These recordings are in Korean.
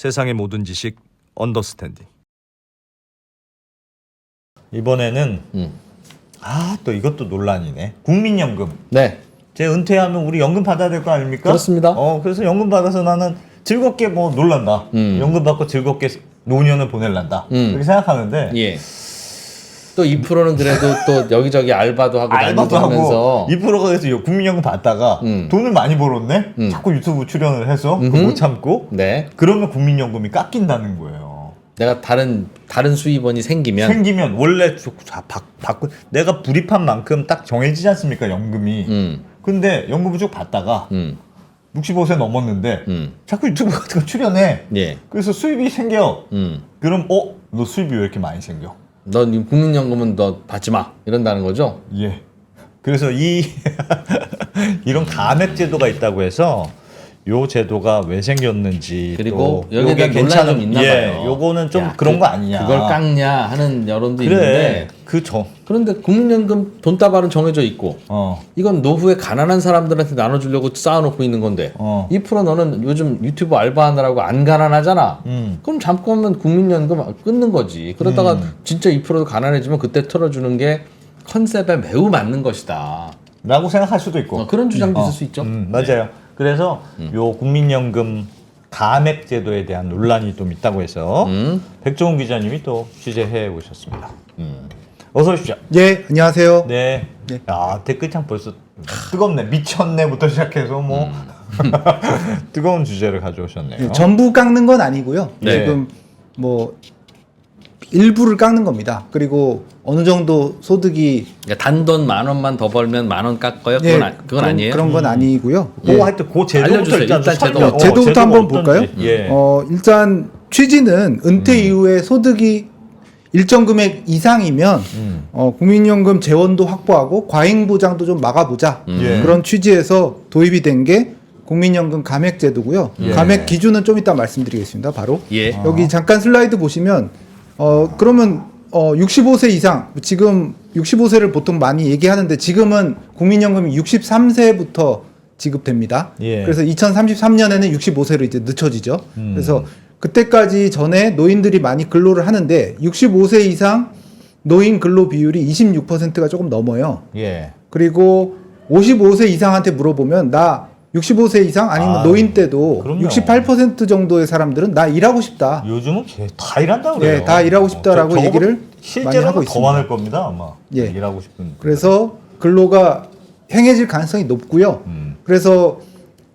세상의 모든 지식 언더스탠딩. 이번에는 또 이것도 논란이네. 국민연금. 네. 제 은퇴하면 우리 연금 받아야 될 거 아닙니까? 그렇습니다. 그래서 연금 받아서 나는 즐겁게 뭐 놀란다. 연금 받고 즐겁게 노년을 보낼란다. 이렇게 생각하는데 예. 또 2%는 그래도 또 여기저기 알바도 하고 알바도 다니고 하면서 2%가 그래서 국민연금 받다가 돈을 많이 벌었네? 자꾸 유튜브 출연을 해서 그거 못 참고 네. 그러면 국민연금이 깎인다는 거예요. 내가 다른 수입원이 생기면 원래 받고 내가 불입한 만큼 딱 정해지지 않습니까 연금이. 근데 연금을 쭉 받다가 65세 넘었는데 자꾸 유튜브 같은 거 출연해. 예. 그래서 수입이 생겨. 그럼 너 수입이 왜 이렇게 많이 생겨? 넌 국민연금은 너 받지 마 이런다는 거죠? 예. 그래서 이런 감액 제도가 있다고 해서 요 제도가 왜 생겼는지 그리고 또 여기에 대한 논란이 좀 있나 봐요. 예, 요거는 좀 야, 그런 거 아니냐. 그걸 깎냐 하는 여론도 그래. 있는데 그죠. 그런데 국민연금 돈다발은 정해져 있고 이건 노후에 가난한 사람들한테 나눠주려고 쌓아놓고 있는 건데 2% 너는 요즘 유튜브 알바하느라고 안 가난하잖아. 그럼 잠깐만 국민연금 끊는 거지. 그러다가 진짜 2%도 가난해지면 그때 털어주는 게 컨셉에 매우 맞는 것이다 라고 생각할 수도 있고 그런 주장도 있을 수 있죠. 맞아요. 그래서 요 국민연금 감액 제도에 대한 논란이 좀 있다고 해서 백종훈 기자님이 또 취재해 오셨습니다. 어서 오십시오. 예, 안녕하세요. 네. 네. 야, 댓글창 벌써 뜨겁네. 미쳤네부터 시작해서 뭐 뜨거운 주제를 가져오셨네요. 예, 전부 깎는 건 아니고요. 네. 지금 뭐 일부를 깎는 겁니다. 그리고 어느 정도 소득이 그러니까 단돈 10,000원만 더 벌면 10,000원 깎어요? 예, 그건 아니에요? 그런 건 아니고요. 하여튼 그 제도부터 알려주세요. 일단 설명. 제도부터 한번 어떤지. 볼까요? 예. 일단 취지는 은퇴 이후에 소득이 일정 금액 이상이면 국민연금 재원도 확보하고 과잉 보장도 좀 막아보자 예. 그런 취지에서 도입이 된 게 국민연금 감액 제도고요. 예. 감액 기준은 좀 이따 말씀드리겠습니다. 바로 예. 여기 잠깐 슬라이드 보시면 그러면 65세 이상 지금 65세를 보통 많이 얘기하는데 지금은 국민연금이 63세부터 지급됩니다. 예. 그래서 2033년에는 65세로 이제 늦춰지죠. 그래서 그때까지 전에 노인들이 많이 근로를 하는데 65세 이상 노인 근로 비율이 26%가 조금 넘어요. 예. 그리고 55세 이상한테 물어보면 나 65세 이상 아니면 노인 때도 그럼요. 68% 정도의 사람들은 나 일하고 싶다. 요즘은 다 일한다 그래요. 예, 다 일하고 싶다라고 저거보다 얘기를 많이 실제로는 하고 더 있습니다. 많을 겁니다 아마. 예. 일하고 싶은. 그래서 근로가 행해질 가능성이 높고요. 그래서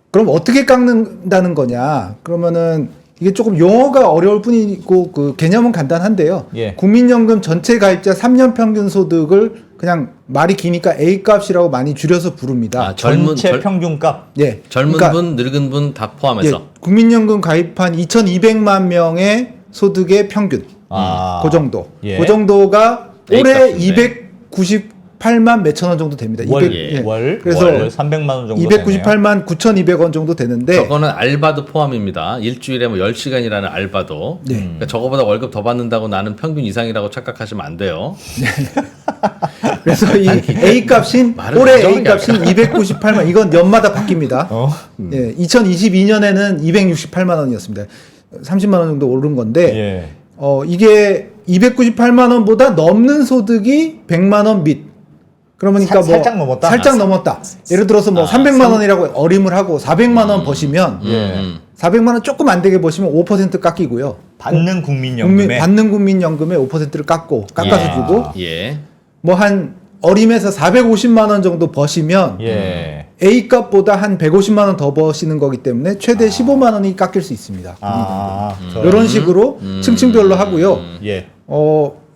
그럼 어떻게 깎는다는 거냐? 그러면은 이게 조금 용어가 어려울 뿐이고 그 개념은 간단한데요. 예. 국민연금 전체 가입자 3년 평균 소득을 그냥 말이 기니까 A값이라고 많이 줄여서 부릅니다. 전체 평균값. 예. 젊은 그러니까 분, 늙은 분 다 포함해서. 예, 국민연금 가입한 2,200만 명의 소득의 평균. 그 정도. 예. 그 정도가 올해 A값인데. 298만 몇천 원 정도 됩니다. 월, 200, 월, 그래서 월 300만 원 정도 298만 9,200원 정도 되는데 저거는 알바도 포함입니다. 일주일에 뭐 10시간이라는 알바도. 네. 그러니까 저거보다 월급 더 받는다고 나는 평균 이상이라고 착각하시면 안 돼요. 그래서 이 A 값인 말을 올해 정정하게 A 값인 298만 이건 연마다 바뀝니다. 예, 2022년에는 268만 원이었습니다. 30만 원 정도 오른 건데 예. 이게 298만 원보다 넘는 소득이 100만 원 밑. 그러니까 살짝 넘었다? 살짝 넘었다. 예를 들어서 뭐 300만 원이라고 어림을 하고 400만 원 버시면 예. 400만 원 조금 안 되게 버시면 5% 깎이고요. 받는 국민연금에 받는 국민연금의 5%를 깎아서 주고 예. 뭐 한 어림에서 450만 원 정도 버시면 예. A 값보다 한 150만 원 더 버시는 거기 때문에 최대 15만 원이 깎일 수 있습니다. 이런 식으로 층층별로 하고요. 예.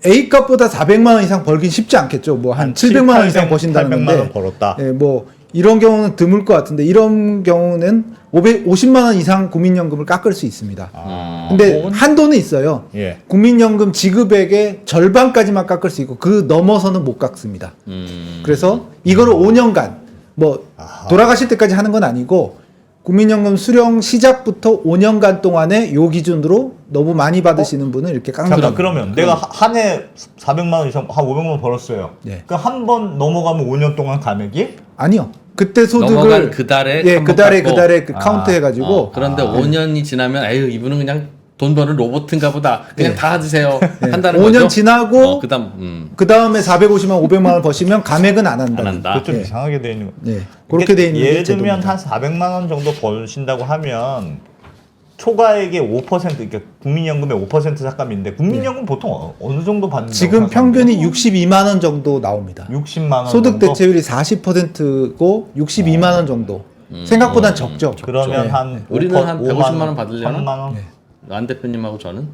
A 값보다 400만 원 이상 벌긴 쉽지 않겠죠. 뭐 한 700만 원 이상 버신다는 800만 건데. 원 벌었다. 예, 뭐 이런 경우는 드물 것 같은데 이런 경우는 550만 원 이상 국민연금을 깎을 수 있습니다. 근데 한도는 있어요. 예. 국민연금 지급액의 절반까지만 깎을 수 있고 그 넘어서는 못 깎습니다. 그래서 이거를 5년간 뭐 돌아가실 때까지 하는 건 아니고 국민연금 수령 시작부터 5년간 동안에 요 기준으로 너무 많이 받으시는 분은 이렇게 깎는 잠깐 겁니다. 그러면 내가 한 해 400만 원 이상 한 500만 원 벌었어요. 예. 그러니까 한 번 넘어가면 5년 동안 감액이? 아니요. 그때 소득을 넘어간 그 달에 예, 한번 그 달에 깎고. 그 달에 그 카운트 해가지고 그런데 5년이 지나면 에휴 이분은 그냥 돈 버는 로봇인가 보다. 그냥 네. 다 드세요. 네. 한다는 5년 거죠. 지나고 그 다음에 450만 500만 원 버시면 감액은 안 한다. 안 한다. 그좀 예. 이상하게 돼 있는 거. 네. 그렇게 돼 있는 게 예를 들면 제도입니다. 한 400만 원 정도 버신다고 하면 초과액의 5% 그러니까 국민연금의 5% 삭감인데 국민연금 보통 어느 정도 받는다고 지금 생각합니까? 평균이 62만 원 정도 나옵니다. 60만 원 소득 정도? 대체율이 40%고 62만 원 정도. 생각보단 적죠. 그러면 네. 한 우리는 5%, 한 150만 원 받으려나? 3만 원. 안 대표님하고 저는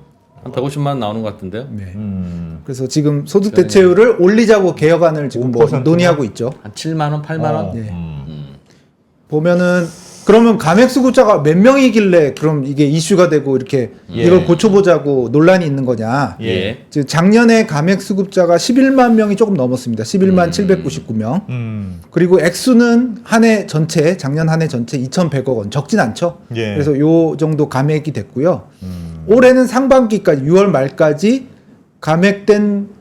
한 150만 원 나오는 것 같은데요. 네. 음. 그래서 지금 소득 대체율을 올리자고 개혁안을 지금 뭐 5% 나? 논의하고 있죠. 한 7만 원, 8만 원. 예. 음. 보면은 그러면 감액 수급자가 몇 명이길래 그럼 이게 이슈가 되고 이렇게 예. 이걸 고쳐보자고 논란이 있는 거냐? 예. 지금 작년에 감액 수급자가 11만 명이 조금 넘었습니다. 11만 799명. 그리고 액수는 한 해 전체 작년 한 해 전체 2,100억 원 적진 않죠. 예. 그래서 요 정도 감액이 됐고요. 올해는 상반기까지 6월 말까지 감액된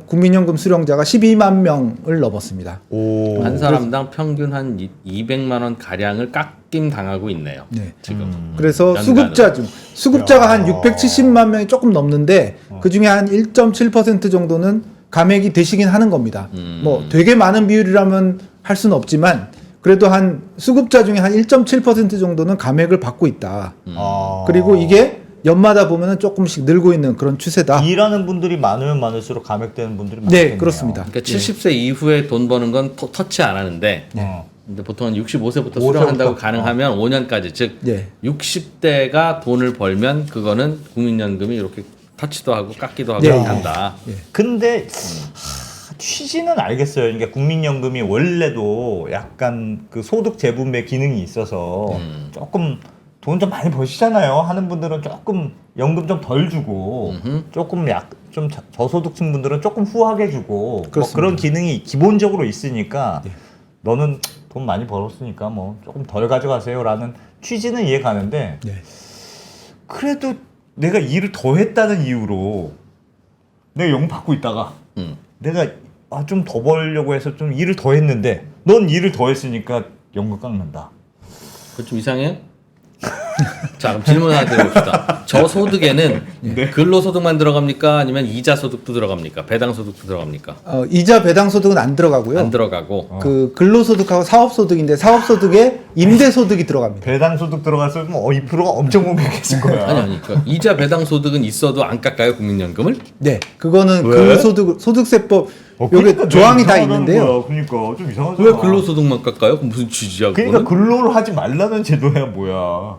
국민연금 수령자가 12만 명을 넘었습니다. 오. 한 사람당 평균 한 200만 원 가량을 깎임 당하고 있네요. 네. 지금. 그래서 연간으로. 수급자가 한 670만 명이 조금 넘는데 그 중에 한 1.7% 정도는 감액이 되시긴 하는 겁니다. 뭐 되게 많은 비율이라면 할 수는 없지만 그래도 한 수급자 중에 한 1.7% 정도는 감액을 받고 있다. 아. 그리고 이게 연마다 보면은 조금씩 늘고 있는 그런 추세다. 일하는 분들이 많으면 많을수록 감액되는 분들이 많겠네요. 네, 그렇습니다. 그러니까 70세 이후에 돈 버는 건 터치 안 하는데 어. 근데 보통은 65세부터 5세부터. 수령한다고 가능하면 5년까지 즉 예. 60대가 돈을 벌면 그거는 국민연금이 이렇게 터치도 하고 깎기도 하고 예. 한다. 근데 취지는 알겠어요. 그러니까 국민연금이 원래도 약간 그 소득 재분배 기능이 있어서 조금 돈 좀 많이 버시잖아요. 하는 분들은 조금 연금 좀 덜 주고 조금 좀 저소득층 분들은 조금 후하게 주고 뭐 그렇습니다. 그런 기능이 기본적으로 있으니까 너는 돈 많이 벌었으니까 뭐 조금 덜 가져가세요라는 취지는 이해가는데 네. 그래도 내가 일을 더 했다는 이유로 내가 연금 받고 있다가 내가 좀 더 벌려고 해서 좀 일을 더 했는데 넌 일을 더 했으니까 연금 깎는다. 그거 좀 이상해요? 자 그럼 질문 하나 드려봅시다. 저 소득에는 근로소득만 들어갑니까? 아니면 이자 소득도 들어갑니까? 배당 소득도 들어갑니까? 이자 배당 소득은 안 들어가고요. 안 들어가고 그 근로소득하고 사업소득인데 사업소득에 임대소득이 들어갑니다. 배당 소득 들어갔으면 2%가 엄청 공격했을 거야. 아니 그러니까 이자 배당 소득은 있어도 안 깎아요 국민연금을? 네, 그거는 왜? 근로소득 소득세법 그러니까 여기 조항이 다 이상하다는 있는데요. 거야. 그러니까 좀 이상하잖아. 왜 근로소득만 깎아요? 그럼 무슨 취지야 그거는? 그러니까 근로를 하지 말라는 제도야 뭐야.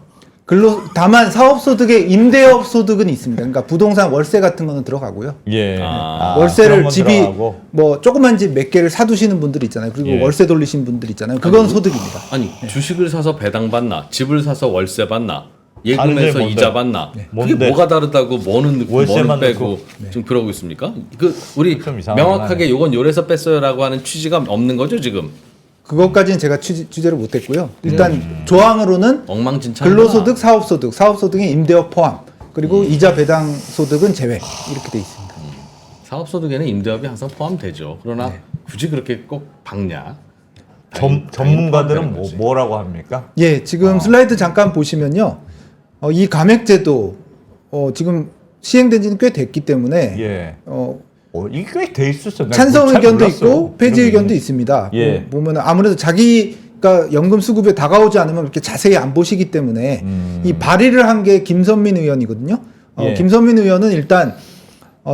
다만 사업소득에 임대업 소득은 있습니다. 그러니까 부동산 월세 같은 거는 들어가고요. 예. 아, 그런 월세를 건 집이 들어가고. 뭐 조그만 집 몇 개를 사두시는 분들 있잖아요. 그리고 예. 월세 돌리신 분들 있잖아요. 그건 소득입니다. 아니 주식을 사서 배당 받나? 집을 사서 월세 받나? 다른 예금에서 점이 뭔데? 이자 받나? 그게 뭔데? 뭐가 다르다고 뭐는 넣고 월세만 뭐는 빼고 넣고. 지금 그러고 있습니까? 그 우리 좀 이상하긴 명확하게 요건 요래서 뺐어요라고 하는 취지가 없는 거죠 지금? 그것까지는 제가 취재를 못했고요. 일단 조항으로는 엉망진창. 근로소득, 사업소득에 임대업 포함, 그리고 이자 배당 소득은 제외 이렇게 돼 있습니다. 사업소득에는 임대업이 항상 포함되죠. 그러나 네. 굳이 그렇게 꼭 박냐? 전문가들은 포함되는 거지. 뭐라고 합니까? 예, 지금 슬라이드 잠깐 보시면요, 이 감액제도 지금 시행된 지는 꽤 됐기 때문에 예. 이게 꽤 돼 있었어. 찬성 잘 의견도 몰랐어. 있고 폐지 이런 의견도 게. 있습니다. 예. 보면 아무래도 자기가 연금 수급에 다가오지 않으면 이렇게 자세히 안 보시기 때문에 이 발의를 한 게 김선민 의원이거든요. 예. 김선민 의원은 일단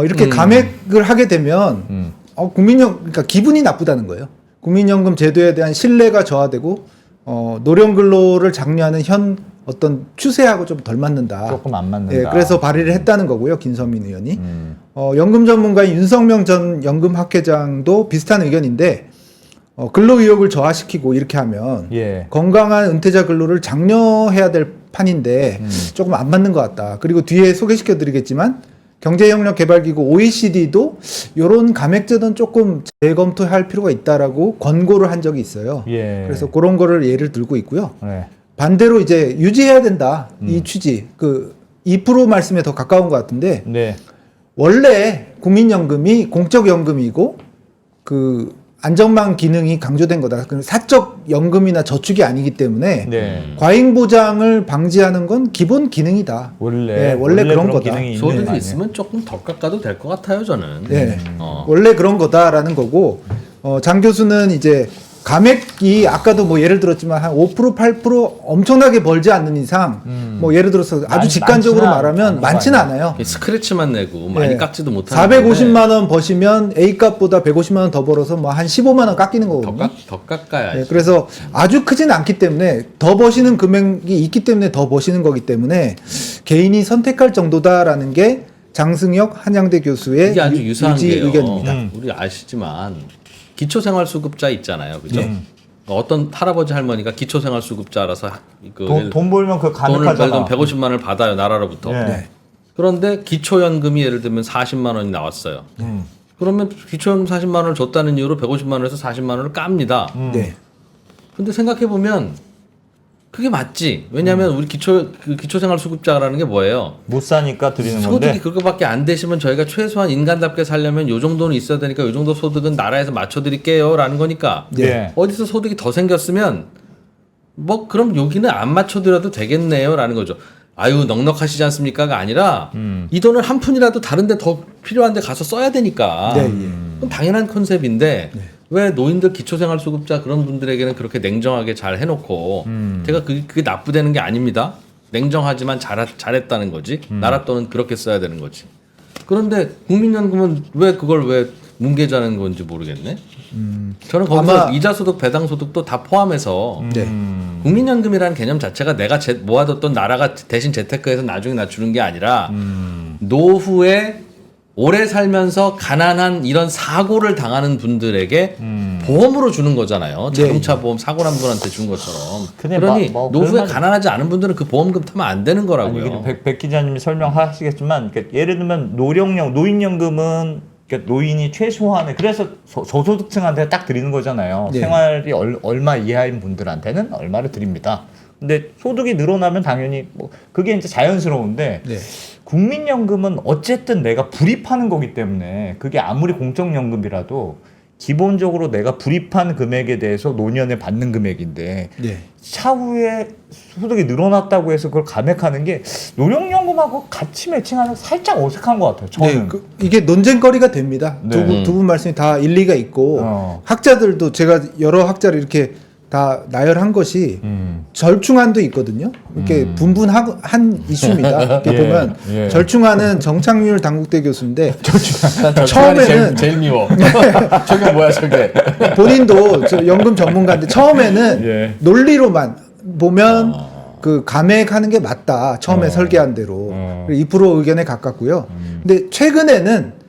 이렇게 감액을 하게 되면 그러니까 기분이 나쁘다는 거예요. 국민연금 제도에 대한 신뢰가 저하되고 노령근로를 장려하는 현 어떤 추세하고 좀 덜 맞는다. 조금 안 맞는다. 예, 그래서 발의를 했다는 거고요, 김선민 의원이. 연금 전문가인 윤석명 전 연금학회장도 비슷한 의견인데 근로 의욕을 저하시키고 이렇게 하면 예. 건강한 은퇴자 근로를 장려해야 될 판인데 조금 안 맞는 것 같다. 그리고 뒤에 소개시켜드리겠지만 경제협력개발기구 OECD도 이런 감액제도는 조금 재검토할 필요가 있다라고 권고를 한 적이 있어요. 예. 그래서 그런 거를 예를 들고 있고요. 네. 반대로 이제 유지해야 된다. 이 취지. 그 2% 말씀에 더 가까운 것 같은데 네. 원래 국민연금이 공적연금이고 그 안전망 기능이 강조된 거다. 사적 연금이나 저축이 아니기 때문에 네. 과잉 보장을 방지하는 건 기본 기능이다. 원래 그런 거다. 기능이 있는 거 소득이 아니에요? 있으면 조금 더 깎아도 될 것 같아요, 저는. 네. 어. 원래 그런 거다라는 거고, 장 교수는 이제 감액이 아까도 뭐 예를 들었지만 한 5% 8% 엄청나게 벌지 않는 이상 뭐 예를 들어서 아주 직관적으로 말하면 많지는 않아요. 스크래치만 내고 많이 네. 깎지도 못하는 450만 원 버시면 A 값보다 150만 원 더 벌어서 뭐 한 15만 원 깎이는 거거든요. 더 깎아야지. 네, 그래서 아주 크진 않기 때문에 더 버시는 금액이 있기 때문에 더 버시는 거기 때문에 개인이 정도다라는 게 장승혁 한양대 교수의 이게 아주 유사한 유지 게요. 의견입니다. 우리 아시지만 기초생활수급자 있잖아요, 그죠? 어떤 할아버지 할머니가 기초생활수급자라서 돈 벌면 그 돈을 가능하잖아. 150만 원을 받아요, 나라로부터. 네. 그런데 기초연금이 예를 들면 40만 원이 나왔어요. 그러면 기초연금 40만 원을 줬다는 이유로 150만 원에서 40만 원을 깝니다. 네. 근데 생각해 보면 그게 맞지. 왜냐하면 우리 기초생활수급자라는 게 뭐예요? 못 사니까 드리는 소득이 건데. 그거밖에 안 되시면 저희가 최소한 인간답게 살려면 요 정도는 있어야 되니까 요 정도 소득은 나라에서 맞춰드릴게요라는 거니까. 네. 어디서 소득이 더 생겼으면 뭐 그럼 여기는 안 맞춰드려도 되겠네요라는 거죠. 아유 넉넉하시지 않습니까가 아니라 이 돈을 한 푼이라도 다른데 더 필요한데 가서 써야 되니까. 네, 예. 그건 당연한 컨셉인데 왜 노인들 기초생활수급자 그런 분들에게는 그렇게 냉정하게 잘 해놓고 제가 그게 나쁘다는 게 아닙니다. 냉정하지만 잘했다는 거지. 나라 돈은 그렇게 써야 되는 거지. 그런데 국민연금은 왜 그걸 왜 뭉개자는 건지 모르겠네. 저는 거기서 아마- 이자소득, 배당소득도 다 포함해서 네. 국민연금이라는 개념 자체가 내가 모아뒀던 나라가 대신 재테크해서 나중에 나 주는 게 아니라 노후에 오래 살면서 가난한 이런 사고를 당하는 분들에게 보험으로 주는 거잖아요. 자동차 보험 사고 난 분한테 준 것처럼. 근데 그러니 뭐 노후에 그럴 가난하지 않은 분들은 그 보험금 타면 안 되는 아니, 거라고요. 이게 백 기자님이 설명하시겠지만 그러니까 예를 들면 노인연금은 그러니까 노인이 최소한의 그래서 저소득층한테 딱 드리는 거잖아요. 네. 생활이 얼마 이하인 분들한테는 얼마를 드립니다. 근데 소득이 늘어나면 당연히 뭐 그게 이제 자연스러운데 네. 국민연금은 어쨌든 내가 불입하는 거기 때문에 그게 아무리 공적연금이라도 기본적으로 내가 불입한 금액에 대해서 노년에 받는 금액인데 네. 차후에 소득이 늘어났다고 해서 그걸 감액하는 게 노령연금하고 같이 매칭하는 살짝 어색한 것 같아요. 저는. 네, 이게 논쟁거리가 됩니다. 네. 두 분 말씀이 다 일리가 있고 어. 학자들도 제가 여러 학자를 이렇게 다 나열한 것이 절충안도 있거든요. 이렇게 분분한 이슈입니다. 이렇게 예, 보면 예. 절충안은 정창률 당국대 교수인데 처음에는 처음에는 제일 미워. 저게 뭐야 저게? 본인도 저 연금 전문가인데 처음에는 예. 논리로만 보면 그 감액하는 게 맞다. 처음에 설계한 대로 2% 의견에 가깝고요. 근데 최근에는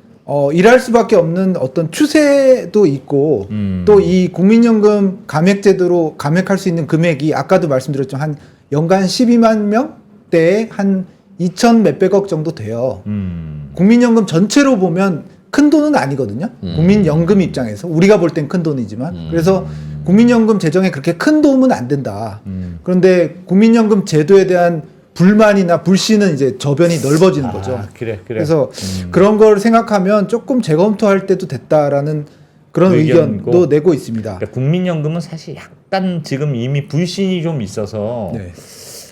일할 수밖에 없는 어떤 추세도 있고 또 이 국민연금 감액제도로 감액할 수 있는 금액이 아까도 말씀드렸지만 한 연간 12만 명대에 한 2천 몇백억 정도 돼요. 국민연금 전체로 보면 큰 돈은 아니거든요. 국민연금 입장에서 우리가 볼 땐 큰 돈이지만 그래서 국민연금 재정에 그렇게 큰 도움은 안 된다. 그런데 국민연금 제도에 대한 불만이나 불신은 이제 저변이 넓어지는 거죠. 그래. 그래서 그런 걸 생각하면 조금 재검토할 때도 됐다라는 그런 의견이고. 의견도 내고 있습니다. 그러니까 국민연금은 사실 약간 지금 이미 불신이 좀 있어서 네.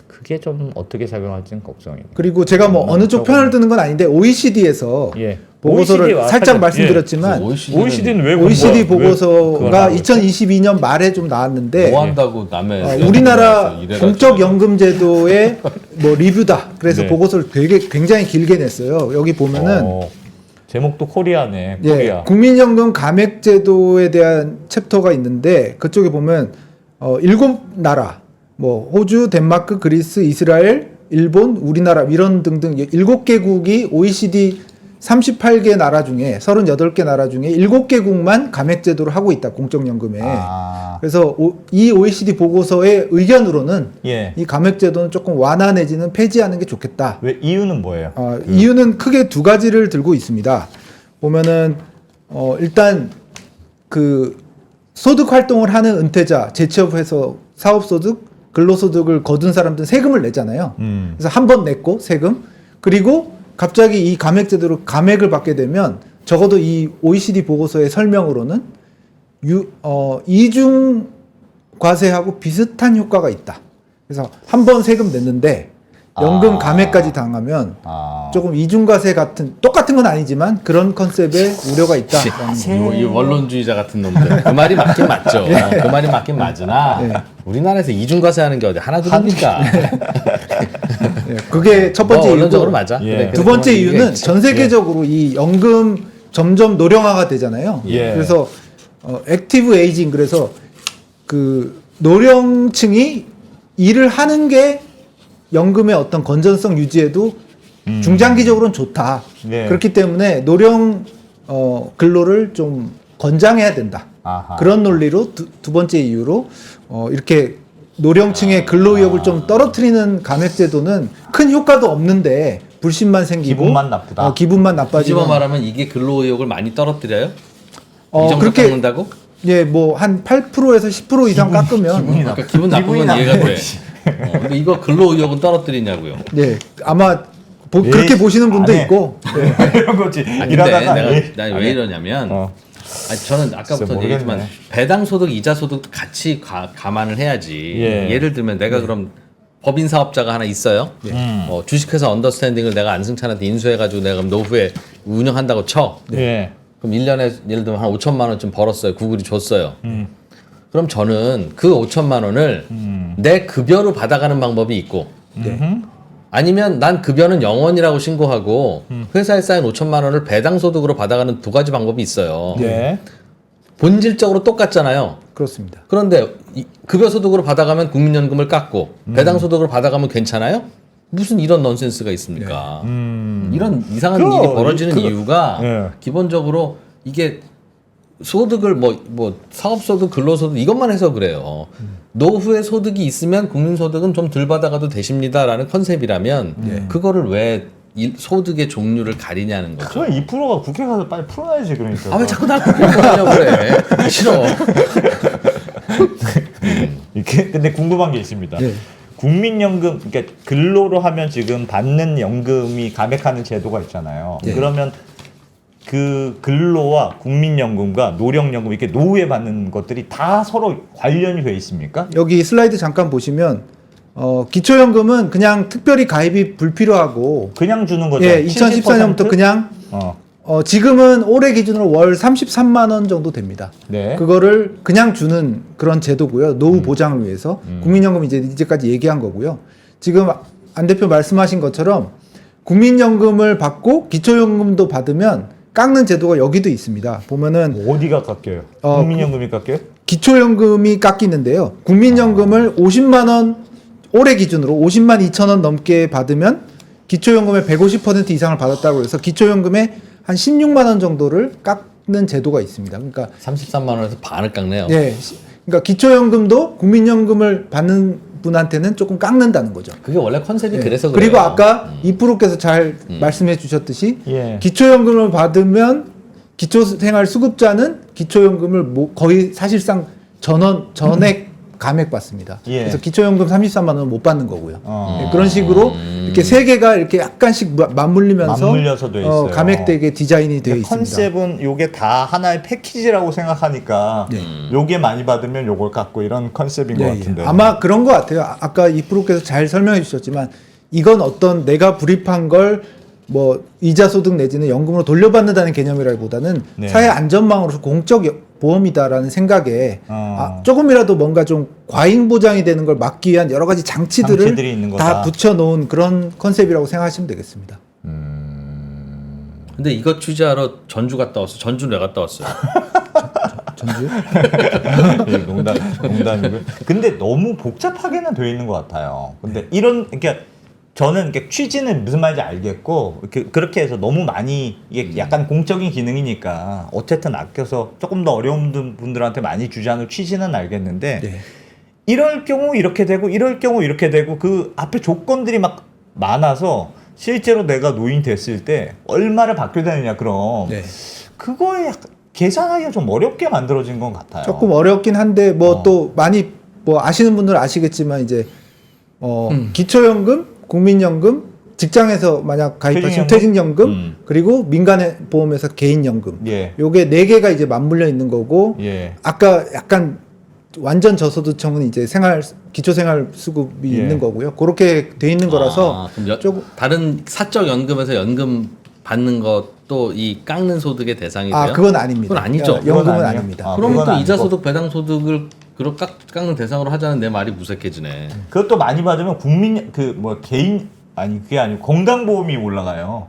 그게 좀 어떻게 작용할지는 걱정이에요. 그리고 제가 뭐 어느 쪽 편을 드는 건 아닌데 OECD에서 예. 보고서를 OECD 와 살짝 하자. 말씀드렸지만 OECD는 왜 OECD 그거 보고서가 하고 있어요? 2022년 말에 좀 나왔는데 뭐 한다고 남의 우리나라 이래가지고. 공적 연금 제도의 뭐 리뷰다. 그래서 네. 보고서를 굉장히 길게 냈어요. 여기 보면은 제목도 코리아네. 예, 코리아. 국민연금 감액 제도에 대한 챕터가 있는데 그쪽에 보면 7나라 뭐 호주, 덴마크, 그리스, 이스라엘, 일본, 우리나라 이런 등등 7개국이 OECD 38개 나라 중에 38개 나라 중에 7개국만 감액 제도를 하고 있다. 공적연금에. 그래서 이 OECD 보고서의 의견으로는 예. 이 감액 제도는 조금 완화 내지는 폐지하는 게 좋겠다. 왜 이유는 뭐예요? 이유는 크게 두 가지를 들고 있습니다. 보면은 일단 그 소득 활동을 하는 은퇴자, 재취업해서 사업소득, 근로소득을 거둔 사람들은 세금을 내잖아요. 그래서 한 번 냈고 세금 그리고 갑자기 이 감액 제도로 감액을 받게 되면 적어도 이 OECD 보고서의 설명으로는 이중 과세하고 비슷한 효과가 있다. 그래서 한 번 세금 냈는데 연금 감액까지 당하면 조금 이중과세 같은 똑같은 건 아니지만 그런 컨셉의 우려가 있다. 이 원론주의자 같은 놈들. 그 말이 맞긴 맞죠. 그 말이 맞긴 맞으나 우리나라에서 이중과세하는 게 어디 하나 둘입니까? 그게 첫 번째 원론적으로 이유고 맞아. 그래, 두 번째 이게 이유는 전 세계적으로 이 연금 점점 노령화가 되잖아요. 그래서 액티브 에이징 그래서 그 노령층이 일을 하는 게 연금의 어떤 건전성 유지에도 중장기적으로는 좋다. 그렇기 때문에 노령 근로를 좀 권장해야 된다. 그런 논리로 두 번째 이유로 이렇게 노령층의 근로 의욕을 좀 떨어뜨리는 감액제도는 큰 효과도 없는데 불신만 생기고 기분만 나쁘다. 기분만 나빠지는. 뒤집어 말하면 이게 근로 의욕을 많이 떨어뜨려요? 이 정도 그렇게 깎는다고? 예, 뭐 한 8%에서 10% 이상 깎으면 그러니까 기분 나쁘면 이해가 돼. 근데 이거 근로 의욕은 떨어뜨리냐고요. 예, 아마 그렇게 보시는 분도 있고. 이런 거지. 근데 일하다가 내가 왜 이러냐면 아니, 저는 아까부터 얘기했지만 배당 소득, 이자 소득 같이 감안을 해야지. 예를 들면 내가 그럼 법인 사업자가 하나 있어요. 주식회사 언더스탠딩을 내가 안승찬한테 인수해가지고 내가 그럼 노후에 운영한다고 쳐. 그럼 1년에 예를 들면 한 5천만 원쯤 벌었어요. 구글이 줬어요. 그럼 저는 그 5천만 원을 내 급여로 받아가는 방법이 있고 아니면 난 급여는 0원이라고 신고하고 회사에 쌓인 5천만 원을 배당 소득으로 받아가는 두 가지 방법이 있어요. 본질적으로 똑같잖아요. 그렇습니다. 그런데 급여 소득으로 받아가면 국민연금을 깎고 배당 소득으로 받아가면 괜찮아요? 무슨 이런 넌센스가 있습니까? 이런 이상한 일이 벌어지는 이유가 기본적으로 이게 소득을 뭐 사업소득, 근로소득 이것만 해서 그래요. 노후에 소득이 있으면 국민소득은 좀 덜 받아가도 되십니다라는 컨셉이라면 그거를 왜 소득의 종류를 가리냐는 거죠. 그럼 2%가 국회 가서 빨리 풀어야지 그러니까. 아 왜 자꾸 날 그렇게 하냐고 그래. 싫어. 이렇게 근데 궁금한 게 있습니다. 국민연금 그러니까 근로로 하면 지금 받는 연금이 감액하는 제도가 있잖아요. 그러면 그 근로와 국민연금과 노령연금 이렇게 노후에 받는 것들이 다 서로 관련이 돼 있습니까? 여기 슬라이드 잠깐 보시면 기초연금은 그냥 특별히 가입이 불필요하고 그냥 주는 거죠. 예, 2014년부터 70%? 그냥 지금은 올해 기준으로 월 33만 원 정도 됩니다. 그거를 그냥 주는 그런 제도고요. 노후 보장을 위해서 국민연금 이제까지 얘기한 거고요. 지금 안 대표 말씀하신 것처럼 국민연금을 받고 기초연금도 받으면 깎는 제도가 여기도 있습니다. 보면은 어디가 깎여요? 국민연금이 깎여요? 기초연금이 깎이는데요. 국민연금을 50만 원 올해 기준으로 50만 2천 원 넘게 받으면 기초연금의 150% 이상을 받았다고 해서 기초연금의 한 16만 원 정도를 깎는 제도가 있습니다. 그러니까 33만 원에서 반을 깎네요. 네, 그러니까 기초연금도 국민연금을 받는 분한테는 조금 깎는다는 거죠. 그게 원래 컨셉이 그래서 그래요. 그리고 아까 2%께서 잘 말씀해 주셨듯이 기초연금을 받으면 기초생활수급자는 기초연금을 거의 사실상 전액 감액받습니다. 그래서 기초연금 33만 원은 못 받는 거고요. 그런 식으로 이렇게 세 개가 이렇게 약간씩 맞물려서 돼 있어요. 감액되게 디자인이 되어 있습니다. 컨셉은 요게 다 하나의 패키지라고 생각하니까 요게 많이 받으면 요걸 깎고 이런 컨셉인 것 같은데. 아마 그런 것 같아요. 아까 2%께서 잘 설명해 주셨지만 이건 어떤 내가 불입한 걸 뭐 이자 소득 내지는 연금으로 돌려받는다는 개념이라기보다는 사회 안전망으로서 공적 보험이다라는 생각에 조금이라도 뭔가 좀 과잉 보장이 되는 걸 막기 위한 여러 가지 장치들을 있는 다 붙여놓은 그런 컨셉이라고 생각하시면 되겠습니다. 근데 이거 취재하러 전주 갔다 왔어. 전주 왜 갔다 왔어요? 전주요? 농담이고요. 근데 너무 복잡하게는 되어 있는 것 같아요. 근데 그러니까 저는 취지는 무슨 말인지 알겠고 그렇게 해서 너무 많이 이게 약간 공적인 기능이니까 어쨌든 아껴서 조금 더 어려운 분들한테 많이 주지 않을 취지는 알겠는데 이럴 경우 이렇게 되고 이럴 경우 이렇게 되고 그 앞에 조건들이 막 많아서 실제로 내가 노인 됐을 때 얼마를 받게 되느냐 그럼 그거에 약간 계산하기가 좀 어렵게 만들어진 것 같아요. 조금 어렵긴 한데 또 많이 아시는 분들은 아시겠지만 이제 기초연금, 국민연금, 직장에서 만약 가입하시면 퇴직연금? 퇴직연금 그리고 민간의 보험에서 개인연금 예. 요게 4개가 이제 맞물려 있는 거고 예. 아까 약간 완전 저소득층은 이제 기초생활수급이 예. 있는 거고요. 그렇게 돼 있는 거라서 그럼 조금 다른 사적 연금에서 연금 받는 것도 이 깎는 소득의 대상이 돼요? 그건 아닙니다. 그건 아니죠. 연금은 그건 아니에요? 아닙니다. 그건 그러면 또 아니고. 이자 소득, 배당 소득을 깎는 대상으로 하자는 내 말이 무색해지네. 그것도 많이 받으면 국민 개인 아니 그게 아니고 건강보험이 올라가요.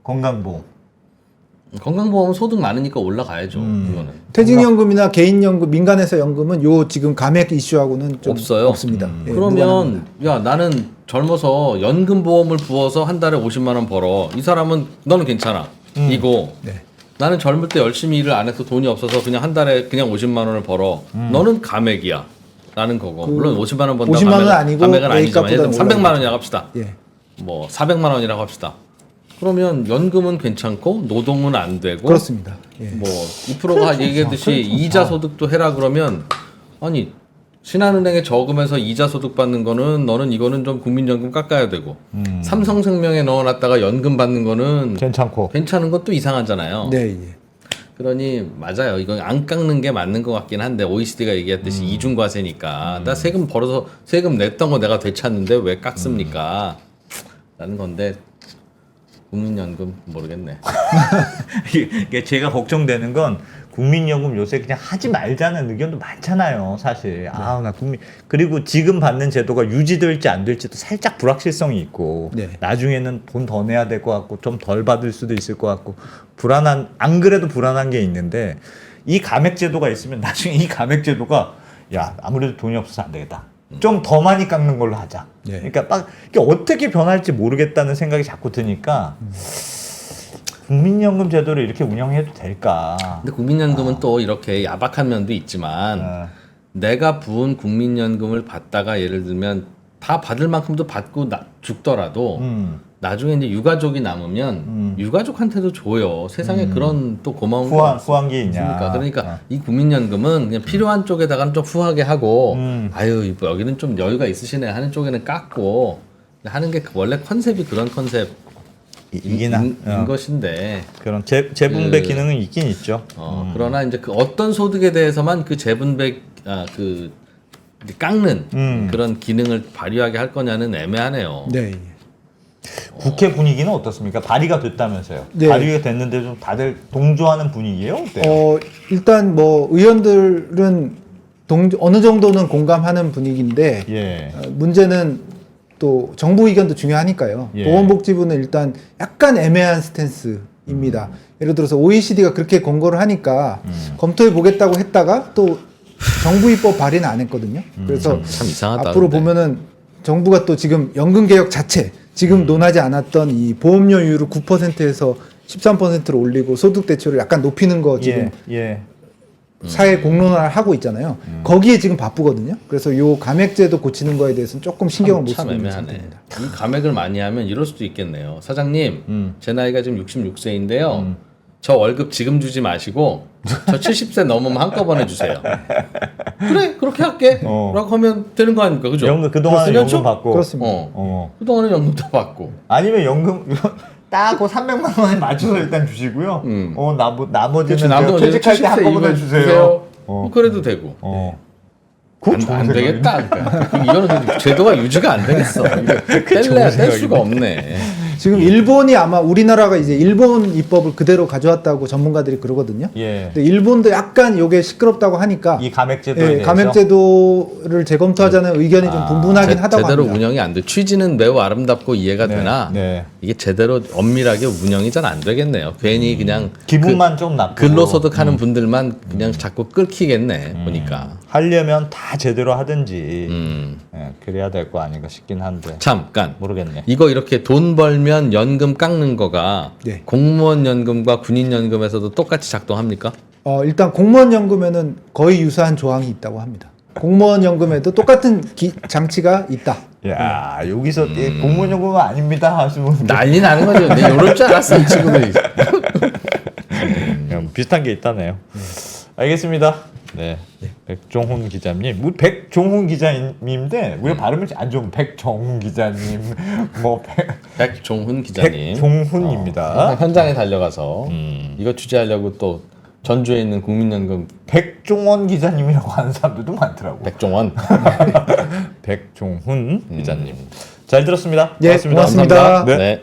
건강보험. 건강보험은 소득 많으니까 올라가야죠. 그거는. 퇴직연금이나 개인연금, 민간에서 연금은 요 지금 감액 이슈하고는 좀 없어요. 없습니다. 예, 그러면 야 나는 젊어서 연금보험을 부어서 한 달에 50만 원 벌어. 이 사람은 너는 괜찮아. 이거 네. 나는 젊을 때 열심히 일을 안 해서 돈이 없어서 그냥 한 달에 그냥 50만 원을 벌어. 너는 감액이야. 라는 거고. 물론 50만 원 번다 50만 원은 아니고 감액은 아니지만 예를 들면 A값보다는 300만 원이라고 합시다. 예. 뭐 400만 원이라고 합시다. 그러면 연금은 괜찮고 노동은 안 되고 그렇습니다. 예. 뭐 2%가 얘기했듯이 이자 소득도 해라 그러면 아니 신한은행에 저금해서 이자 소득 받는 거는 너는 이거는 좀 국민연금 깎아야 되고 삼성생명에 넣어놨다가 연금 받는 거는 괜찮고. 괜찮은 것도 이상하잖아요. 네, 예. 그러니 맞아요. 이건 안 깎는 게 맞는 것 같긴 한데 OECD가 얘기했듯이 이중과세니까 나 세금 벌어서 세금 냈던 거 내가 되찾는데 왜 깎습니까? 라는 건데 국민연금 모르겠네. 이게 제가 걱정되는 건 국민연금 요새 그냥 하지 말자는 의견도 많잖아요, 사실. 아, 나 그리고 지금 받는 제도가 유지될지 안 될지도 살짝 불확실성이 있고, 네. 나중에는 돈 더 내야 될 것 같고, 좀 덜 받을 수도 있을 것 같고, 안 그래도 불안한 게 있는데, 이 감액 제도가 있으면 나중에 이 감액 제도가, 야, 아무래도 돈이 없어서 안 되겠다. 좀 더 많이 깎는 걸로 하자. 네. 그러니까 이게 어떻게 변할지 모르겠다는 생각이 자꾸 드니까, 국민연금 제도를 이렇게 운영해도 될까? 근데 국민연금은 또 이렇게 야박한 면도 있지만 내가 부은 국민연금을 받다가 예를 들면 다 받을 만큼도 받고 죽더라도 나중에 이제 유가족이 남으면 유가족한테도 줘요. 세상에 그런 또 고마운 거 후한 게 있냐? 있습니까? 그러니까 이 국민연금은 그냥 필요한 쪽에다가는 좀 후하게 하고 아유 여기는 좀 여유가 있으시네 하는 쪽에는 깎고 하는 게 원래 컨셉이 그런 컨셉. 인 것인데 그런 재분배 기능은 있긴 있죠. 그러나 이제 그 어떤 소득에 대해서만 그 재분배 그 깎는 그런 기능을 발휘하게 할 거냐는 애매하네요. 네. 예. 국회 분위기는 어떻습니까? 발의가 됐다면서요? 네. 발의가 됐는데 좀 다들 동조하는 분위기예요? 어때요? 일단 뭐 의원들은 어느 정도는 공감하는 분위기인데 예. 문제는 또 정부 의견도 중요하니까요. 예. 보건복지부는 일단 약간 애매한 스탠스입니다. 예를 들어서 OECD가 그렇게 권고를 하니까 검토해 보겠다고 했다가 또 정부 입법 발의는 안 했거든요. 그래서 참 이상하다. 앞으로 근데. 보면은 정부가 또 지금 연금 개혁 자체 지금 논하지 않았던 이 보험료율을 9%에서 13%로 올리고 소득 대체율을 약간 높이는 거 지금 예. 사회 공론화를 하고 있잖아요. 거기에 지금 바쁘거든요. 그래서 요 감액제도 고치는 거에 대해서는 조금 신경을 못 참 쓰고 있는 애매하네. 상태입니다. 이 감액을 많이 하면 이럴 수도 있겠네요. 사장님, 제 나이가 지금 66세인데요. 저 월급 지금 주지 마시고 저 70세 넘으면 한꺼번에 주세요. 그래, 그렇게 할게. 라고 하면 되는 거 아닙니까? 그죠? 연금 그동안은 그렇죠? 연금 받고 그렇습니다. 그동안은 연금도 받고. 아니면 연금 딱 그 300만 원에 맞춰서 일단 주시고요. 나머지는 그렇죠. 나머지는 퇴직할 때 70세 한꺼번에 이거 주세요. 뭐 그래도 되고. 그거 안 좋은 되겠다. 그러니까. 이거는 제도가 유지가 안 되겠어. 뗄래야 뗄 수가 없네. 지금 일본이 아마 우리나라가 이제 일본 입법을 그대로 가져왔다고 전문가들이 그러거든요. 예. 근데 일본도 약간 요게 시끄럽다고 하니까 이 감액제도에 예, 대해서 감액제도를 재검토하자는 의견이 좀 분분하긴 하다고 제대로 합니다. 운영이 안 돼. 취지는 매우 아름답고 이해가 되나 네. 이게 제대로 엄밀하게 운영이 잘 안 되겠네요. 괜히 그냥 기분만 좀 나쁘고 근로소득하는 분들만 그냥 자꾸 끌키겠네 보니까. 하려면 다 제대로 하든지 음. 예, 그래야 될 거 아닌가 싶긴 한데 잠깐 모르겠네. 이거 이렇게 돈 벌면 연금 깎는 거가 네. 공무원 연금과 군인 연금에서도 똑같이 작동합니까? 일단 공무원 연금에는 거의 유사한 조항이 있다고 합니다. 공무원 연금에도 똑같은 장치가 있다. 야 여기서 공무원 연금은 아닙니다 하시면 난리 나는 거죠. 내가 이럴 줄 알았어 이 친구는. 비슷한 게 있다네요. 알겠습니다. 네. 백종훈 기자님, 우리 백종훈 기자님인데 우리가 발음이 안 좋으면 백정훈 기자님, 뭐 백종훈 기자님. 백종훈입니다. 현장에 달려가서 이거 취재하려고 또 전주에 있는 국민연금 백종원 기자님이라고 하는 사람들도 많더라고. 백종원. 백종훈 기자님. 잘 들었습니다. 예, 고맙습니다. 네. 네.